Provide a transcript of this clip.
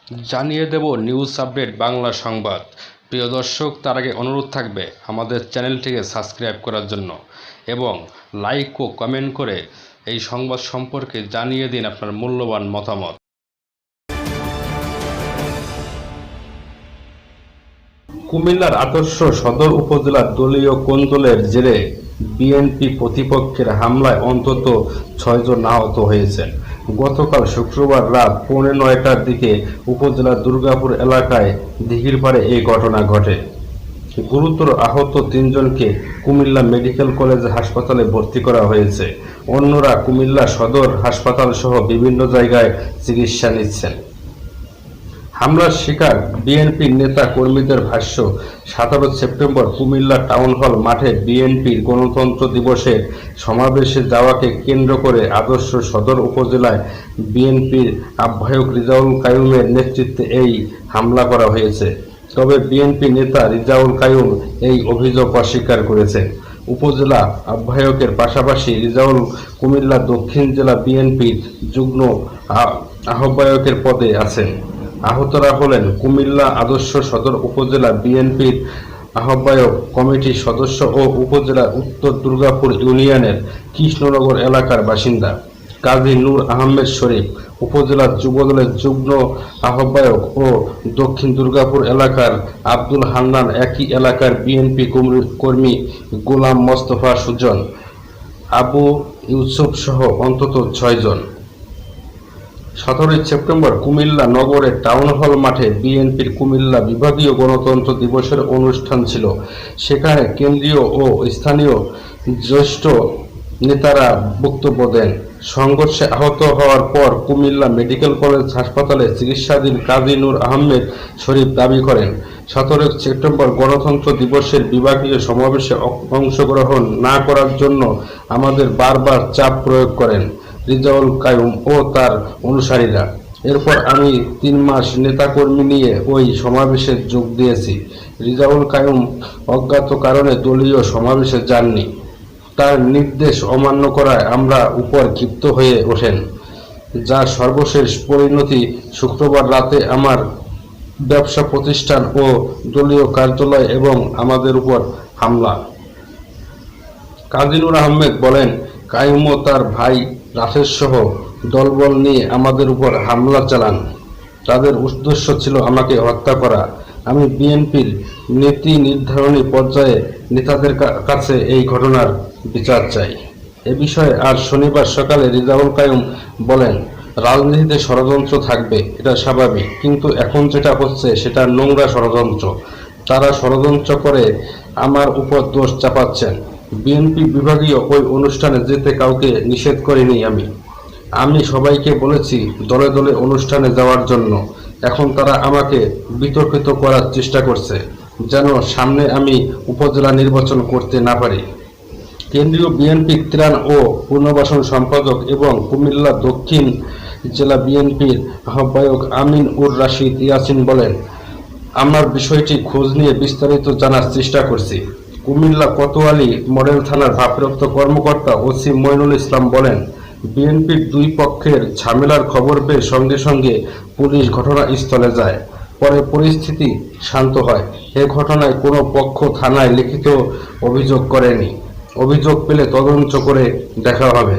জানিয়ে দেব news update Bangla সংবাদ। প্রিয় দর্শক, তার আগে অনুরোধ থাকবে আমাদের চ্যানেলটিকে সাবস্ক্রাইব করার জন্য এবং লাইক ও কমেন্ট করে এই সংবাদ সম্পর্কে জানিয়ে দিন আপনার মূল্যবান মতামত। কুমিল্লার আদর্শ সদর উপজেলার দলীয় কোন্দলের জেরে বিএনপি প্রতিপক্ষের হামলায় অন্তত 6 জন আহত হয়েছেন। গতকাল শুক্রবার রাত 9:15টার দিকে উপজেলার দুর্গাপুর এলাকায় দিঘির পাড়ে এই ঘটনা ঘটে। গুরুতর আহত 3 জনকে কুমিল্লা মেডিকেল কলেজ হাসপাতালে ভর্তি করা হয়েছে। অন্যরা কুমিল্লা সদর হাসপাতাল সহ বিভিন্ন জায়গায় চিকিৎসা নিচ্ছেন। হামলার শিকার বিএনপির নেতা কর্মীদের ভাষ্য, 17 সেপ্টেম্বর কুমিল্লা টাউন হল মাঠে বিএনপির গণতন্ত্র দিবসের সমাবেশে যাওয়াকে কেন্দ্র করে আদর্শ সদর উপজেলায় বিএনপির আহ্বায়ক রিজাউল কাইয়ুমের নেতৃত্বে এই হামলা করা হয়েছে। তবে বিএনপি নেতা রিজাউল কাইয়ুম এই অভিযোগ অস্বীকার করেছেন। উপজেলা আহ্বায়কের পাশাপাশি রিজাউল কুমিল্লা দক্ষিণ জেলা বিএনপির যুগ্ম আহ্বায়কের পদে আছেন। আহতরা হলেন কুমিল্লা আদর্শ সদর উপজেলা বিএনপির আহ্বায়ক কমিটির সদস্য ও উপজেলার উত্তর দুর্গাপুর ইউনিয়নের কৃষ্ণনগর এলাকার বাসিন্দা কাজী নূর আহমেদ শরীফ, উপজেলার যুবদলের যুগ্ম আহ্বায়ক ও দক্ষিণ দুর্গাপুর এলাকার আব্দুল হান্নান, একই এলাকার বিএনপি কর্মী গোলাম মোস্তফা সুজন, আবু ইউসুফ সহ অন্তত 6 জন। 17 সেপ্টেম্বর কুমিল্লা নগরের টাউন হল মাঠে বিএনপির কুমিল্লা বিভাগীয় গণতন্ত্র দিবসের অনুষ্ঠান ছিল। সেখানে কেন্দ্রীয় ও স্থানীয় জ্যেষ্ঠ নেতারা বক্তব্য দেন। সংঘর্ষে আহত হওয়ার পর কুমিল্লা মেডিকেল কলেজ হাসপাতালে চিকিৎসাধীন কাজী নূর আহমেদ শরীফ দাবি করেন, 17 সেপ্টেম্বর গণতন্ত্র দিবসের বিভাগীয় সমাবেশে অংশগ্রহণ না করার জন্য আমাদের বারবার চাপ প্রয়োগ করেন রিজাউল কাইয়ুম ও তার অনুসারীরা। এরপর আমি 3 মাস নেতাকর্মী নিয়ে ওই সমাবেশে যোগ দিয়েছি। রিজাউল কাইয়ুম অজ্ঞাত কারণে দলীয় সমাবেশে যাননি। তার নির্দেশ অমান্য করায় আমরা উপর ক্ষিপ্ত হয়ে ওঠেন, যার সর্বশেষ পরিণতি শুক্রবার রাতে আমার ব্যবসা প্রতিষ্ঠান ও দলীয় কার্যালয় এবং আমাদের উপর হামলা। কাজী নূর আহমেদ বলেন, কাইয়ুম ও তার ভাই রাশেদ সহ দলবল নিয়ে আমাদের উপর হামলা চালান। তাদের উদ্দেশ্য ছিল আমাকে হত্যা করা। আমি বিএনপির নীতি নির্ধারণী পর্যায়ে নেতাদের কাছে এই ঘটনার বিচার চাই। এ বিষয়ে আজ শনিবার সকালে রিজাউল কাইয়ুম বলেন, রাজনীতিতে ষড়যন্ত্র থাকবে, এটা স্বাভাবিক, কিন্তু এখন যেটা হচ্ছে সেটা নোংরা ষড়যন্ত্র। তারা ষড়যন্ত্র করে আমার উপর দোষ চাপাচ্ছেন। বিএনপি বিভাগীয় ওই অনুষ্ঠানে যেতে কাউকে নিষেধ করিনি। আমি সবাইকে বলেছি দলে দলে অনুষ্ঠানে যাওয়ার জন্য। এখন তারা আমাকে বিতর্কিত করার চেষ্টা করছে, যেন সামনে আমি উপজেলা নির্বাচন করতে না পারি। কেন্দ্রীয় বিএনপি ত্রাণ ও পুনর্বাসন সম্পাদক এবং কুমিল্লা দক্ষিণ জেলা বিএনপির আহ্বায়ক আমিন উর রাশিদ ইয়াসিন বলেন, আমরা বিষয়টি খোঁজ নিয়ে বিস্তারিত জানার চেষ্টা করছি। কুমিল্লা কোতোয়ালি মডেল থানার ভারপ্রাপ্ত কর্মকর্তা ওসি মইনুল ইসলাম বলেন, বিএনপির 2 পক্ষের ঝামেলার খবর পেয়ে সঙ্গে সঙ্গে পুলিশ ঘটনাস্থলে যায়। পরে পরিস্থিতি শান্ত হয়। এ ঘটনায় কোনো পক্ষ থানায় লিখিত অভিযোগ করেনি। অভিযোগ পেলে তদন্ত করে দেখা হবে।